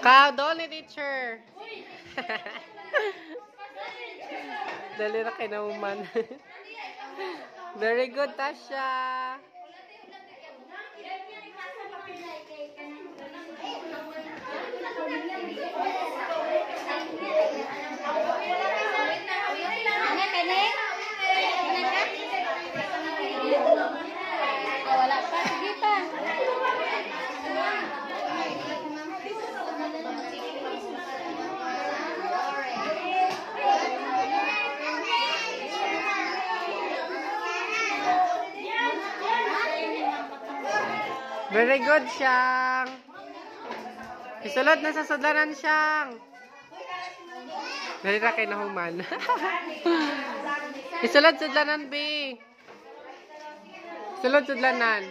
Kau, dali teacher. Dali na kinauman. Very good, Tasha. Wala pa, sige pa. Very good, Siyang. Isulod na sa sudlanan, Siyang. Dali na kay nahuman. Isulod sudlanan, B. Sulod sudlanan.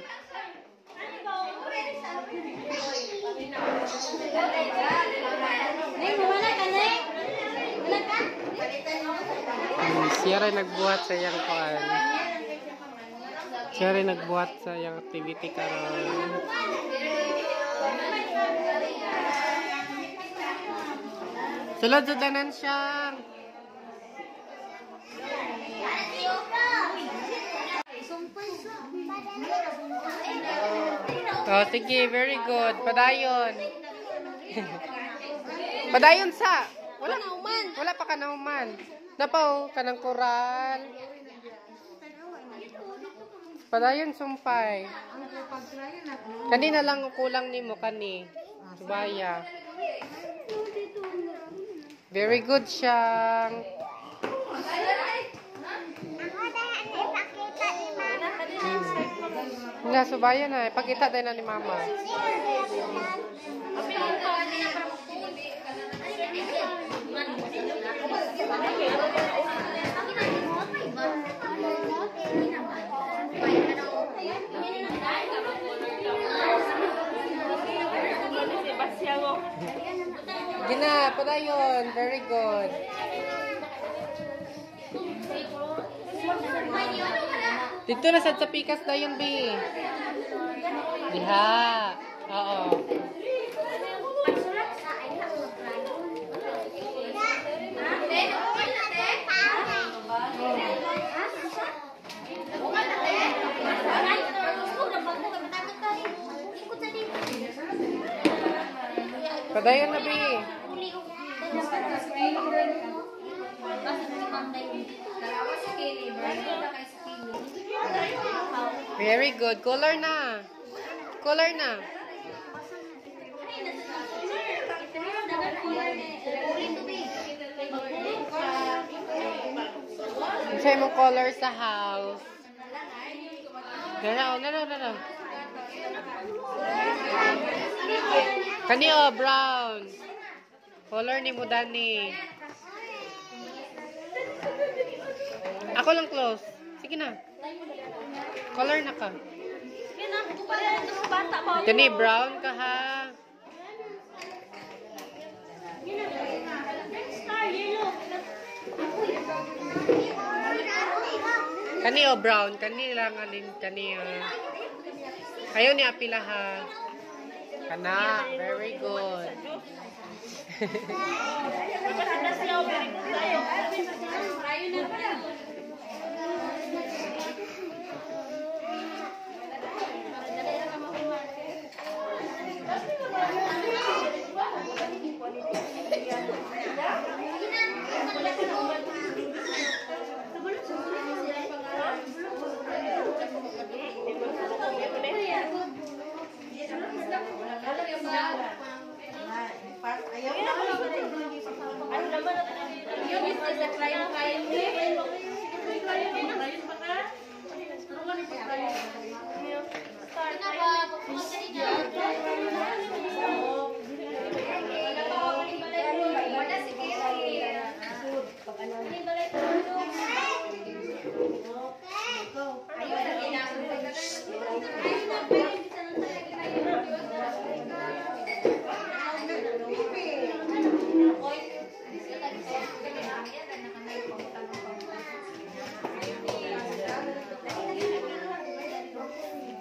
Siya rin nagbuhat sa iyang kuan. Siya rin nagbuhat sa iyang activity karon. Sulod sudlanan, Siyang. Oh, sige, very good. Padayon. Padayon sa. Wala pa ka nauman. Napaw ka ng koral. Padayon sumpay. Kanina lang kulang nimo kani. Subaya. Very good, Siyang. Wala, subaya na. Ipakita tayo na ni Mama. Gina, padayon. Very good. Dito na sa pikas na yun, B. Diha. Oo. Padayon na, B. Very good. Color na. Color na. Say mo color sa house. No. Kanyo, brown. Color ni mo, Dani. Ako lang close. Sige na. Color na ka. Kani, brown ka ha. Kani o brown. Kani lang alin. Kani ayaw ni apila ha. Kana. Very good.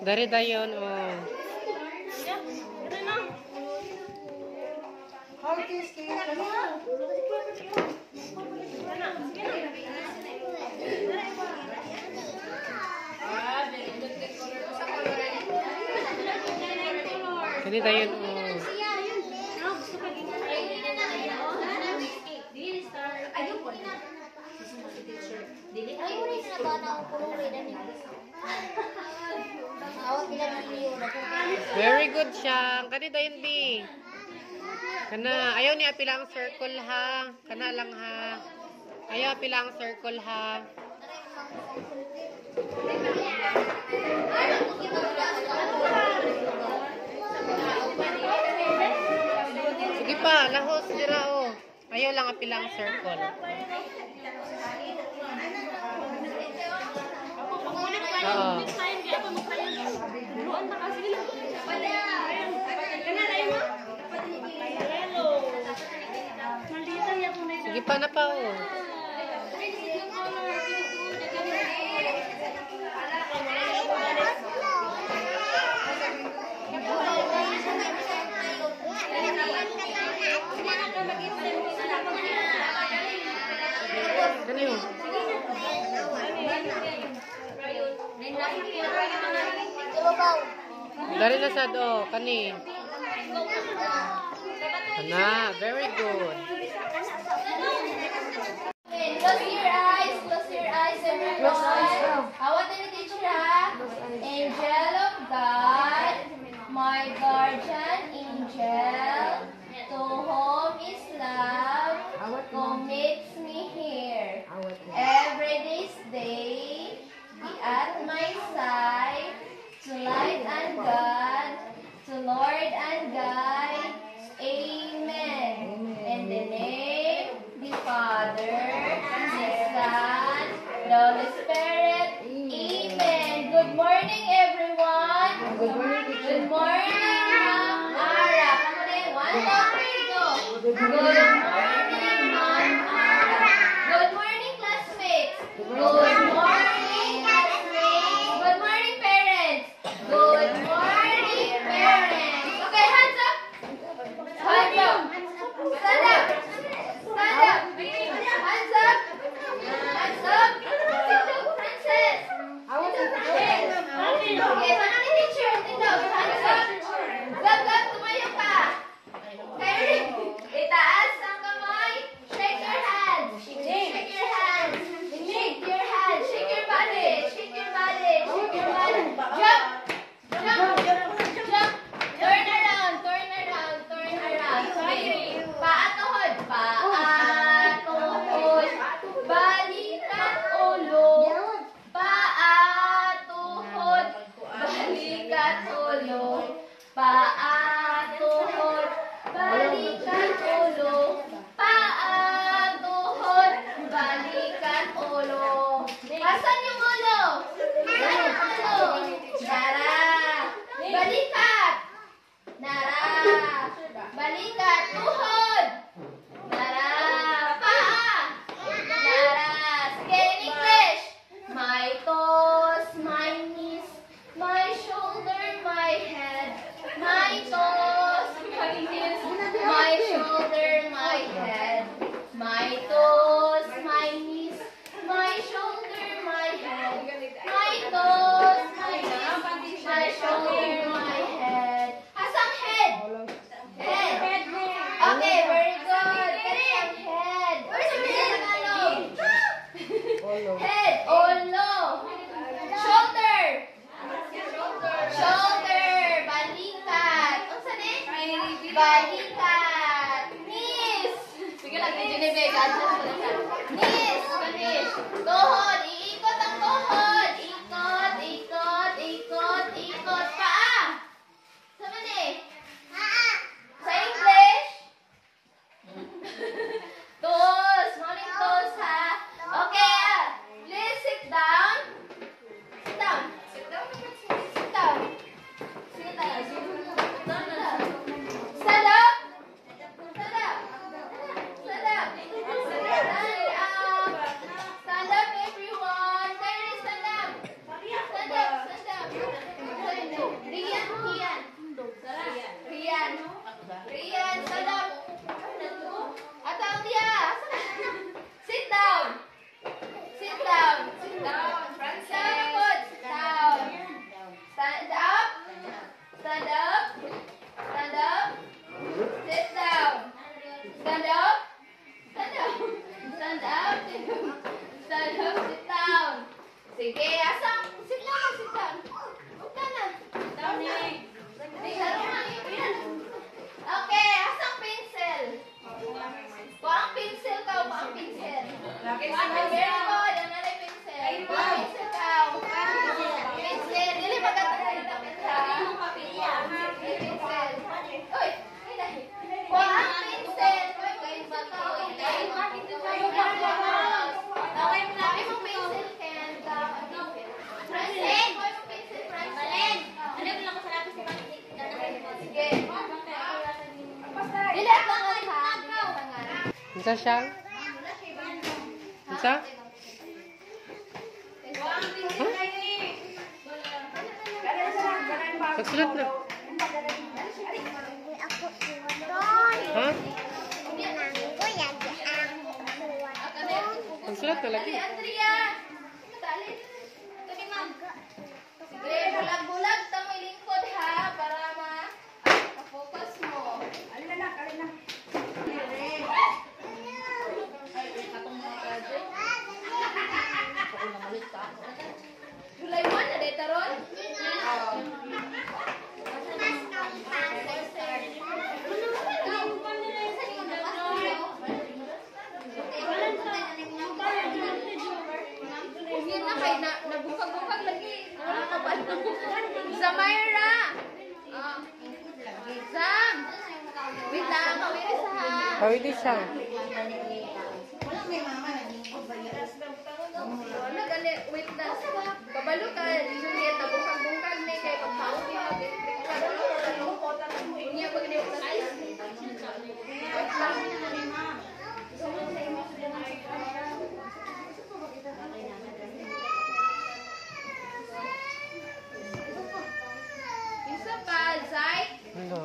Dari dayon oh. Kani dayon oh. Very good siya. Kani dayon bi. Kana ayaw ni apilang circle ha. Kana lang ha. Ayaw apilang circle ha. Sige pa, lahos dira oh. Ayaw lang apilang circle. Oo. Sige pa na pa oh. Kani oh. Dari na sad oh, kani. Kana, very good. Close your eyes, everyone. How what did you teach her? Angel of God, my guardian angel, to whom is love, commits me here. Every day's day, be at my side, to light and God, to Lord and guide. Amen. In the name, the Father, the Son, the Holy Spirit. Amen. Good morning, everyone. Good morning. Good morning, Ma'am Ara. Come on in. 1, 2, 3, go. Good morning, Ma'am Ara. Good morning, classmates. Good morning, classmates. Good morning, parents. Good morning, parents. Okay, hands up. Hands up. Stand up. Stand up. Hands up. Hands up. Princess. Okay, sana ni teacher. Tindog. Hands up. Gab, gab. Tumayo ka. Kyrie. Itaas ang kamay. Shake your hands. Shake your hands. Shake your hands. Shake your body. Shake your body. Shake your body. Jump. Jump. Jump. Turn around. Turn around. Turn around. Kyrie. Paa tuhod. Paa tuhod. Balikat ulo. Paa tuhod. Balikat ulo. Paa tuhod. Balikat ulo. Paa tuhod. Balikat ulo. Asan yung ulo? Asan yung ulo? Nara. Balikat. Nara. Balikat. Tuhod. Nara. Paa. Nara. Sige, in English. My toes, my knees, my shoulder, my head. My toes, my knees, my shoulder, my head. My toes, my knees, my shoulder, my head. My toes, my knees, my shoulder, my head. Hasang head? Head. Okay, very good. Kaya ang head. Where's your head? Head. Ulo. Shoulder. Shoulder. Balikat. Unsa ni? Balikat. Knees. Sige lang, Genevieve. Knees. Finish. Tuhod. Iikot ang tuhod. Ikot, ikot, ikot, ikot. Paa. Sama ni? Sa English? Toes. Morning toes, ha? Okay, Very good. Another pencil. Pencil daw. Pencil. Dili magkatagal na pencil. Pencil. Uy, hinahin. Kuha ang pencil. Uy, pencil ka. Okay, malaki mong pencil, Ken. Francine. Kuha mong pencil, Francine. Sige. Dili at langan ha. Dili at langan. Unsa siya? Unsa? Pagsulat na. Ha? Pagsulat na lagi. Andrea. Tali. Ito ni ma'am. Sige, bulag-bulag ta mo lingkod ha para ma-focus mo. Alin na. July 1 na data ron? Yun na kay nabukag-bukag lagi. Zamaira! Zam! Wait lang, kawiri sa ha. Pwede siya. Wala gani, wait na. Kabalo ka, Juliet, nabukag-bukag na kay pagpaon niya. Kabalo ka, nalungkot. Niya pag niwag na siya. Wait lang. Isa pa, Zay. Ano?